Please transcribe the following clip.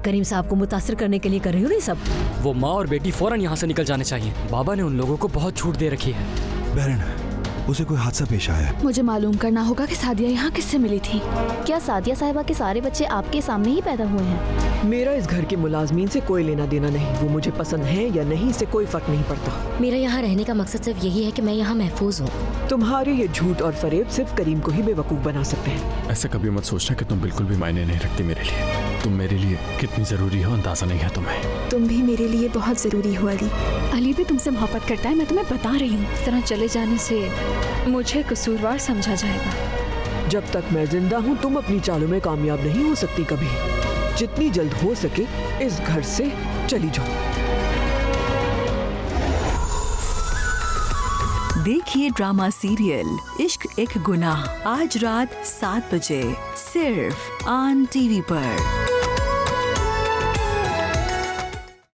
करीम साहब को मुतासिर करने के लिए कर रही हो ना सब। वो माँ और बेटी फौरन यहाँ से निकल जाने चाहिए। बाबा ने उन लोगों को बहुत छूट दे रखी है। बहन, उसे कोई हादसा पेश आया है। मुझे मालूम करना होगा कि सादिया यहाँ किससे मिली थी। क्या सादिया साहिबा के सारे बच्चे आपके सामने ही पैदा हुए हैं? मेरा इस घर के मुलाजमीन से कोई लेना देना नहीं। वो मुझे पसंद है या नहीं, इससे कोई फर्क नहीं पड़ता। मेरा यहाँ रहने का मकसद सिर्फ यही है कि मैं यहाँ महफूज हूँ। तुम्हारे ये झूठ और फरेब सिर्फ करीम को ही बेवकूफ बना सकते हैं। ऐसा कभी मत सोचना कि तुम बिल्कुल भी मायने नहीं रखती मेरे लिए। तुम मेरे लिए कितनी जरूरी हो अंदाजा नहीं है तुम्हें। तुम भी मेरे लिए बहुत जरूरी हो अली। अली भी तुमसे मोहब्बत करता है, मैं तुम्हें बता रही हूँ। इस तरह चले जाने से मुझे कसूरवार समझा जाएगा। जब तक मैं जिंदा हूँ तुम अपनी चालों में कामयाब नहीं हो सकती कभी। जितनी जल्द हो सके इस घर से चली जाओ। देखिए ड्रामा सीरियल इश्क एक गुनाह आज रात 7 बजे सिर्फ AAN TV पर।